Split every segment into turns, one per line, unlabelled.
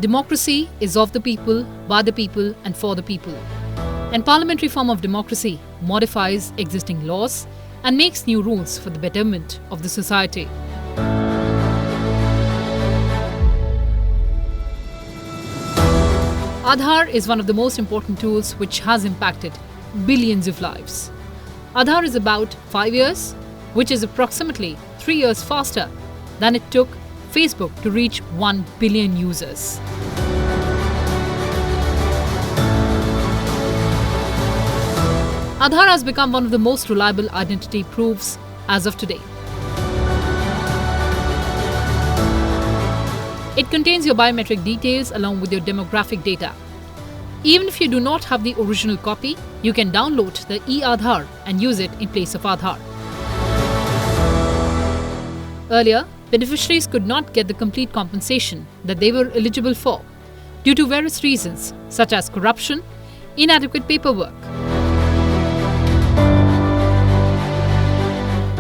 Democracy is of the people, by the people and for the people. And parliamentary form of democracy modifies existing laws and makes new rules for the betterment of the society. Aadhaar is one of the most important tools which has impacted billions of lives. Aadhaar is about 5 years, which is approximately 3 years faster than it took Facebook to reach 1 billion users. Aadhaar has become one of the most reliable identity proofs as of today. It contains your biometric details along with your demographic data. Even if you do not have the original copy, you can download the e-Aadhaar and use it in place of Aadhaar. Earlier, beneficiaries could not get the complete compensation that they were eligible for due to various reasons such as corruption, inadequate paperwork.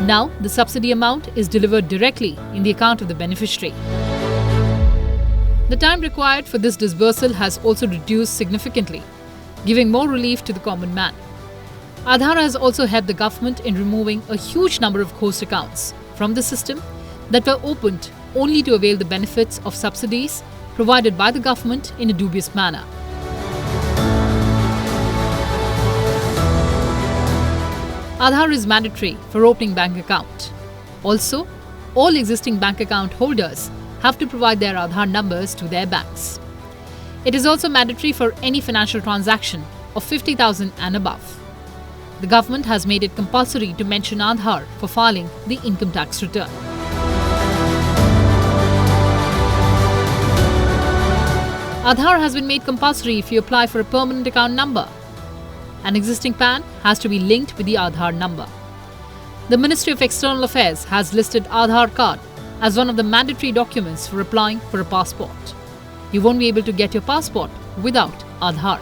Now, the subsidy amount is delivered directly in the account of the beneficiary. The time required for this disbursal has also reduced significantly, giving more relief to the common man. Aadhaar has also helped the government in removing a huge number of ghost accounts from the system that were opened only to avail the benefits of subsidies provided by the government in a dubious manner. Aadhaar is mandatory for opening bank account. Also, all existing bank account holders have to provide their Aadhaar numbers to their banks. It is also mandatory for any financial transaction of 50,000 and above. The government has made it compulsory to mention Aadhaar for filing the income tax return. Aadhaar has been made compulsory if you apply for a permanent account number. An existing PAN has to be linked with the Aadhaar number. The Ministry of External Affairs has listed Aadhaar card as one of the mandatory documents for applying for a passport. You won't be able to get your passport without Aadhaar.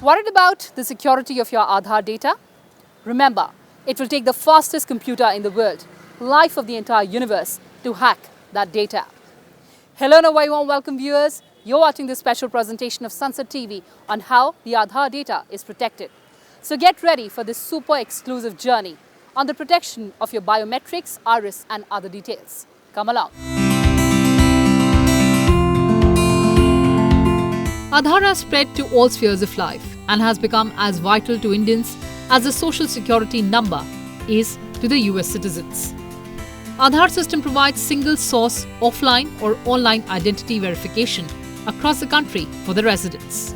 Worried about the security of your Aadhaar data? Remember, it will take the fastest computer in the world, life of the entire universe, to hack that data. Hello and a very warm welcome viewers. You're watching this special presentation of Sansad TV on how the Aadhaar data is protected. So get ready for this super exclusive journey on the protection of your biometrics, iris and other details. Come along. Aadhaar has spread to all spheres of life and has become as vital to Indians as the social security number is to the US citizens. Aadhaar system provides single source offline or online identity verification across the country for the residents.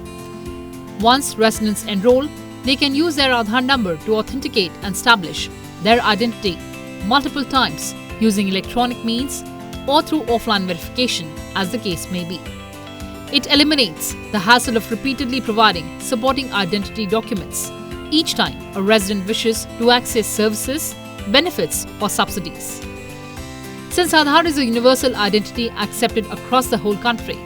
Once residents enroll, they can use their Aadhaar number to authenticate and establish their identity multiple times using electronic means or through offline verification as the case may be. It eliminates the hassle of repeatedly providing supporting identity documents each time a resident wishes to access services, benefits or subsidies. Since Aadhaar is a universal identity accepted across the whole country,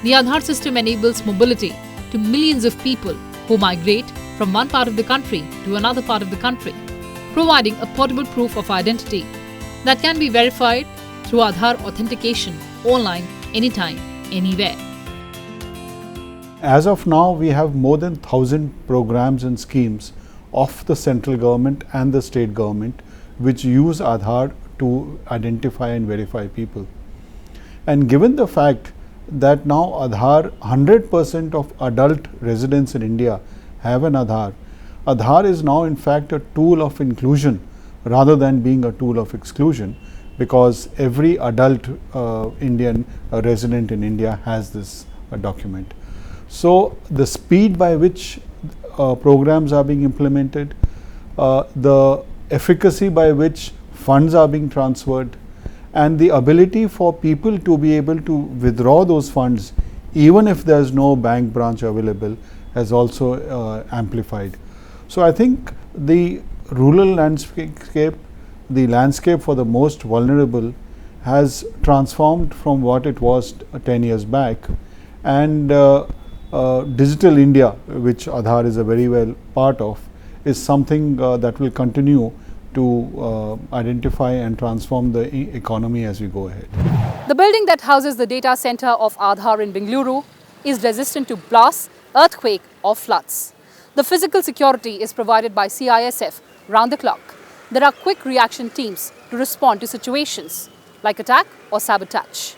the Aadhaar system enables mobility to millions of people who migrate from one part of the country to another part of the country, providing a portable proof of identity that can be verified through Aadhaar authentication online, anytime, anywhere.
As of now, we have more than 1,000 programs and schemes of the central government and the state government which use Aadhaar to identify and verify people. And given the fact that now Aadhaar, 100% of adult residents in India have an Aadhaar, Aadhaar is now in fact a tool of inclusion rather than being a tool of exclusion, because every adult Indian resident in India has this document. So the speed by which programs are being implemented, the efficacy by which funds are being transferred, and the ability for people to be able to withdraw those funds even if there is no bank branch available has also amplified. So I think the rural landscape, the landscape for the most vulnerable, has transformed from what it was 10 years back, and Digital India, which Aadhaar is a very well part of, is something that will continue to identify and transform the economy as we go ahead.
The building that houses the data center of Aadhaar in Bengaluru is resistant to blasts, earthquake or floods. The physical security is provided by CISF round the clock. There are quick reaction teams to respond to situations like attack or sabotage.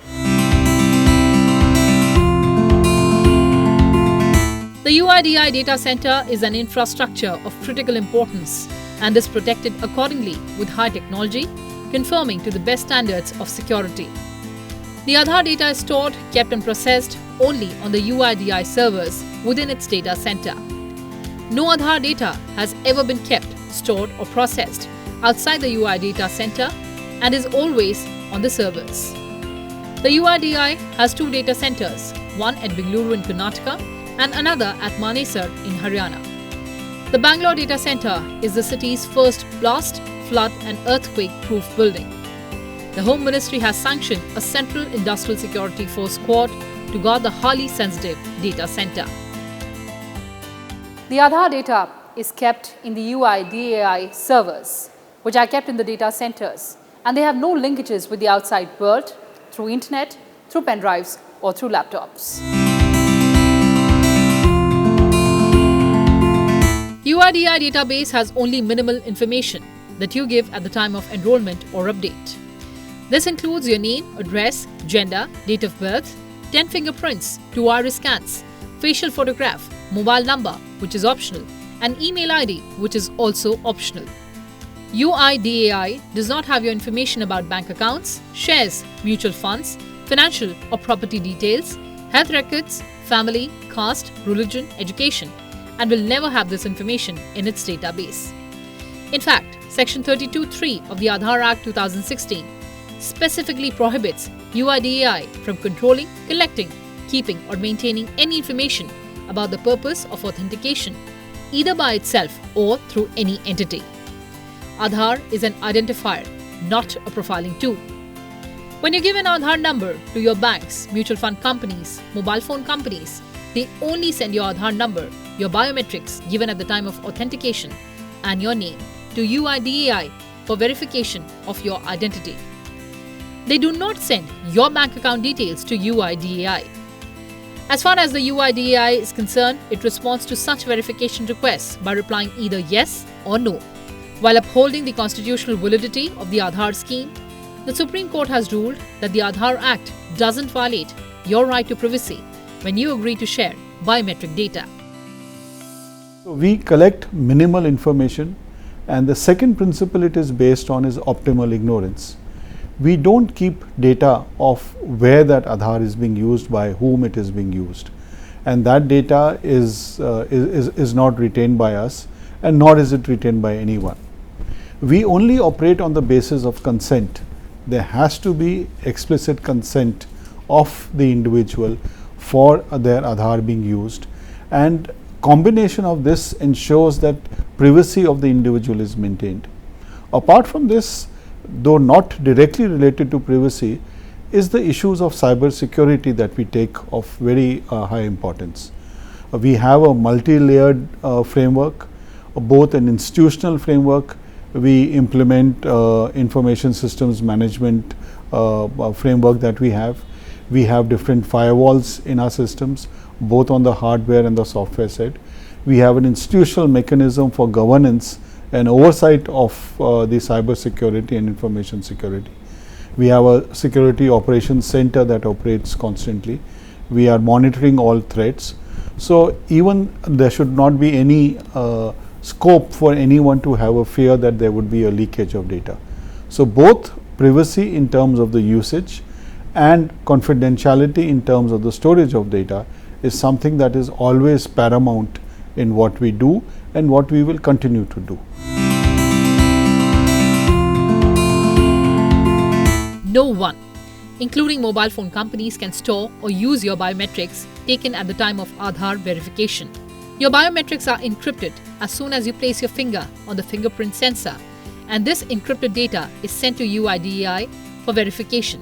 The UIDAI data center is an infrastructure of critical importance and is protected accordingly with high technology, conforming to the best standards of security. The Aadhaar data is stored, kept and processed only on the UIDAI servers within its data center. No Aadhaar data has ever been kept, stored or processed outside the UI data center and is always on the servers. The UIDAI has two data centers, one at Bengaluru in Karnataka and another at Manesar in Haryana. The Bangalore data center is the city's first blast, flood and earthquake-proof building. The Home Ministry has sanctioned a Central Industrial Security Force squad to guard the highly sensitive data center. The Aadhaar data is kept in the UIDAI servers, which are kept in the data centers, and they have no linkages with the outside world through internet, through pen drives or through laptops. UIDAI database has only minimal information that you give at the time of enrollment or update. This includes your name, address, gender, date of birth, 10 fingerprints, 2 iris scans, facial photograph, mobile number, which is optional, and email ID, which is also optional. UIDAI does not have your information about bank accounts, shares, mutual funds, financial or property details, health records, family, caste, religion, education, and will never have this information in its database. In fact, Section 32(3) of the Aadhaar Act 2016 specifically prohibits UIDAI from controlling, collecting, keeping or maintaining any information about the purpose of authentication, either by itself or through any entity. Aadhaar is an identifier, not a profiling tool. When you give an Aadhaar number to your banks, mutual fund companies, mobile phone companies, they only send your Aadhaar number, your biometrics given at the time of authentication, and your name to UIDAI for verification of your identity. They do not send your bank account details to UIDAI. As far as the UIDAI is concerned, it responds to such verification requests by replying either yes or no. While upholding the constitutional validity of the Aadhaar scheme, the Supreme Court has ruled that the Aadhaar Act doesn't violate your right to privacy when you agree to share biometric data.
We collect minimal information, and the second principle it is based on is optimal ignorance. We don't keep data of where that Aadhaar is being used, by whom it is being used, and that data is not retained by us, and nor is it retained by anyone. We only operate on the basis of consent. There has to be explicit consent of the individual for their Aadhaar being used, and combination of this ensures that privacy of the individual is maintained. Apart from this, though not directly related to privacy, is the issues of cyber security that we take of very high importance. We have a multi-layered framework, both an institutional framework. We implement information systems management framework that we have. We have different firewalls in our systems, both on the hardware and the software side. We have an institutional mechanism for governance and oversight of the cyber security and information security. We have a security operations center that operates constantly. We are monitoring all threats. So even there should not be any scope for anyone to have a fear that there would be a leakage of data. So both privacy in terms of the usage and confidentiality in terms of the storage of data is something that is always paramount in what we do and what we will continue to do.
No one, including mobile phone companies, can store or use your biometrics taken at the time of Aadhaar verification. Your biometrics are encrypted as soon as you place your finger on the fingerprint sensor, and this encrypted data is sent to UIDAI for verification.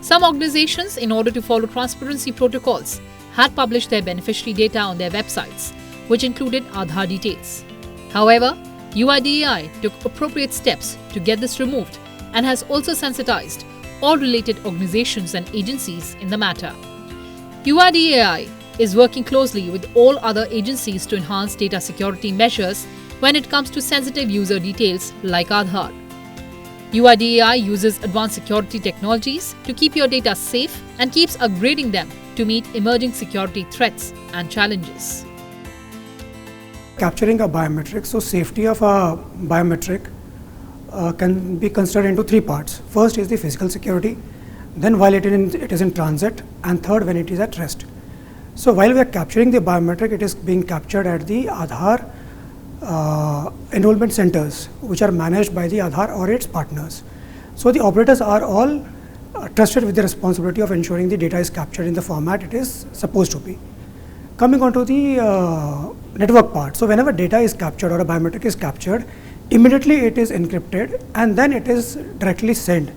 Some organizations, in order to follow transparency protocols, had published their beneficiary data on their websites, which included Aadhaar details. However, UIDAI took appropriate steps to get this removed and has also sensitized all related organizations and agencies in the matter. UIDAI is working closely with all other agencies to enhance data security measures when it comes to sensitive user details like Aadhaar. UIDAI uses advanced security technologies to keep your data safe and keeps upgrading them to meet emerging security threats and challenges.
Capturing a biometric, so safety of a biometric can be considered into three parts. First is the physical security, then while it is in transit, and third when it is at rest. So while we are capturing the biometric, it is being captured at the Aadhaar enrollment centers, which are managed by the Aadhaar or its partners. So the operators are all trusted with the responsibility of ensuring the data is captured in the format it is supposed to be. Coming on to the network part, so whenever data is captured or a biometric is captured, immediately it is encrypted and then it is directly sent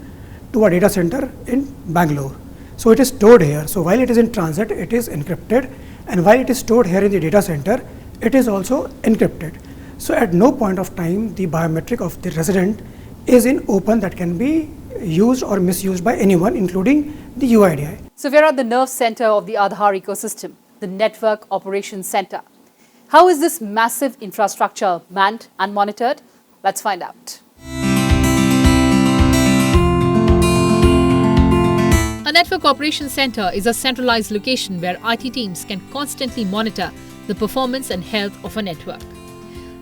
to a data center in Bangalore. So it is stored here. So while it is in transit, it is encrypted, and while it is stored here in the data center, it is also encrypted. So at no point of time the biometric of the resident is in open that can be used or misused by anyone, including the UIDAI.
So we are at the nerve center of the Aadhaar ecosystem, the Network Operations Center. How is this massive infrastructure manned and monitored? Let's find out. A Network Operations Center is a centralized location where IT teams can constantly monitor the performance and health of a network.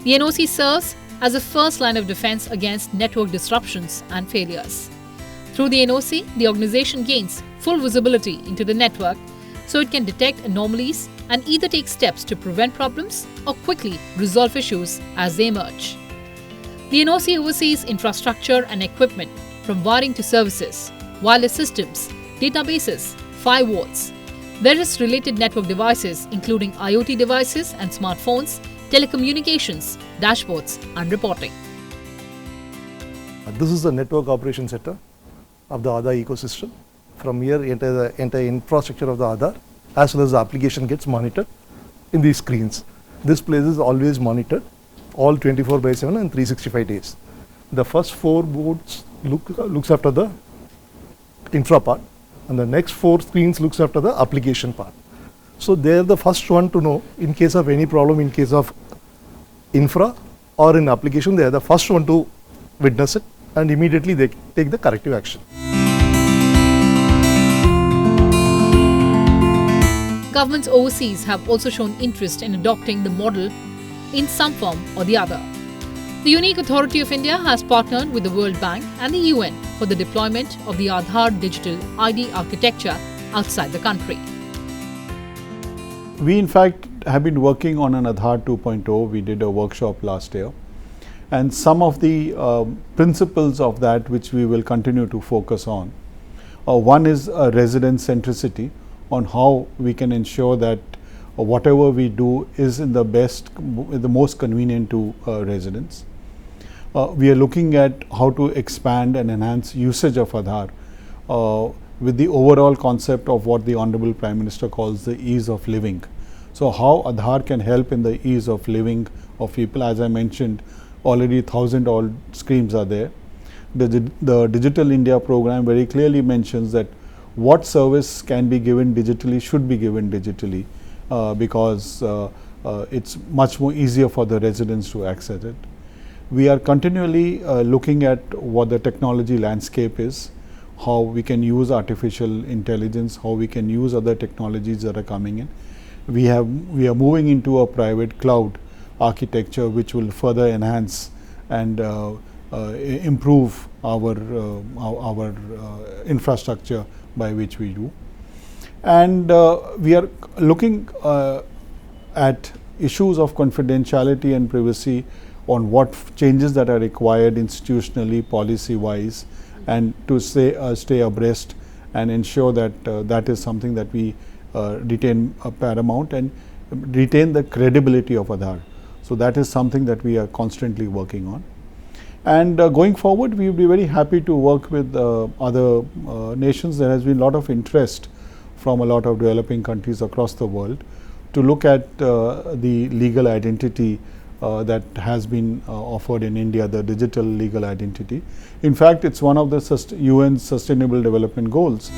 The NOC serves as a first line of defense against network disruptions and failures. Through the NOC, the organization gains full visibility into the network so it can detect anomalies and either take steps to prevent problems or quickly resolve issues as they emerge. The NOC oversees infrastructure and equipment from wiring to services, wireless systems, databases, firewalls, various related network devices including IoT devices and smartphones, telecommunications, dashboards and reporting.
This is the Network Operations Center of the Aadhaar ecosystem. From here, the entire infrastructure of the Aadhaar as well as the application gets monitored in these screens. This place is always monitored, all 24/7 and 365 days. The first 4 boards looks after the infra part, and the next 4 screens looks after the application part. So they are the first one to know in case of any problem in case of infra or in application. They are the first one to witness it, and immediately they take the corrective action.
Governments overseas have also shown interest in adopting the model in some form or the other. The Unique Authority of India has partnered with the World Bank and the UN for the deployment of the Aadhaar digital ID architecture outside the country.
We in fact have been working on an Aadhaar 2.0. We did a workshop last year, and some of the principles of that which we will continue to focus on. One is resident centricity, on how we can ensure that whatever we do is in the most convenient to residents. We are looking at how to expand and enhance usage of Aadhaar with the overall concept of what the Honorable Prime Minister calls the ease of living. So how Aadhaar can help in the ease of living of people. As I mentioned, already 1,000 odd schemes are there. The Digital India program very clearly mentions that what service can be given digitally should be given digitally because it's much more easier for the residents to access it. We are continually looking at what the technology landscape is, how we can use artificial intelligence, how we can use other technologies that are coming in. We are moving into a private cloud architecture which will further enhance and improve our infrastructure by which we do. And we are looking at issues of confidentiality and privacy, on what changes that are required institutionally, policy wise, and to stay abreast and ensure that that is something that we retain paramount and retain the credibility of Aadhaar. So that is something that we are constantly working on. And going forward, we will be very happy to work with other nations. There has been a lot of interest from a lot of developing countries across the world to look at the legal identity that has been offered in India, the digital legal identity. In fact, it's one of the UN's Sustainable Development Goals.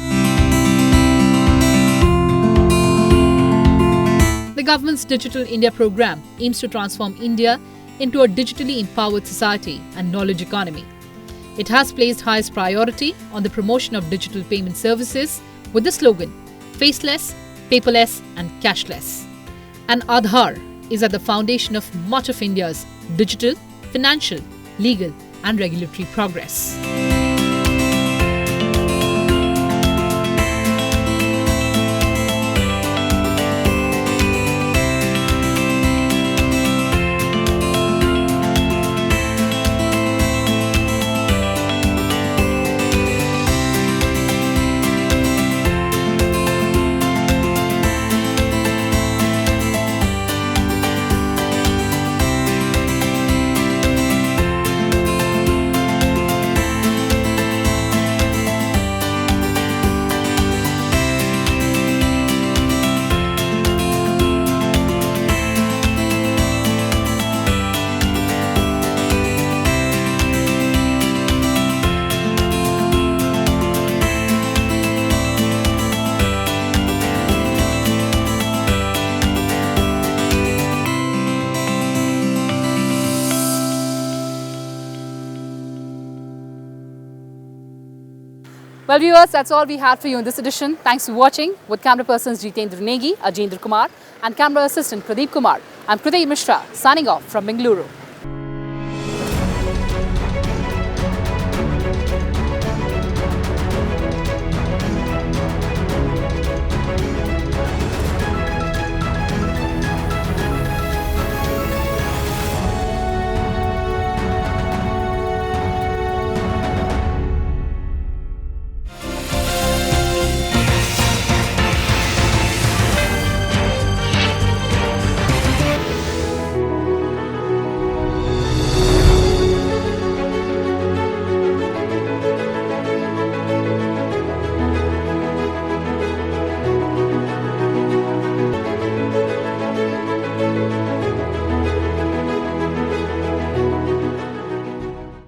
The government's Digital India program aims to transform India into a digitally empowered society and knowledge economy. It has placed highest priority on the promotion of digital payment services with the slogan, faceless, paperless and cashless. And Aadhaar is at the foundation of much of India's digital, financial, legal and regulatory progress. Well viewers, that's all we had for you in this edition. Thanks for watching. With camera persons Jitendra Negi, Ajendra Kumar and camera assistant Pradeep Kumar, I'm Kriti Mishra signing off from Bengaluru.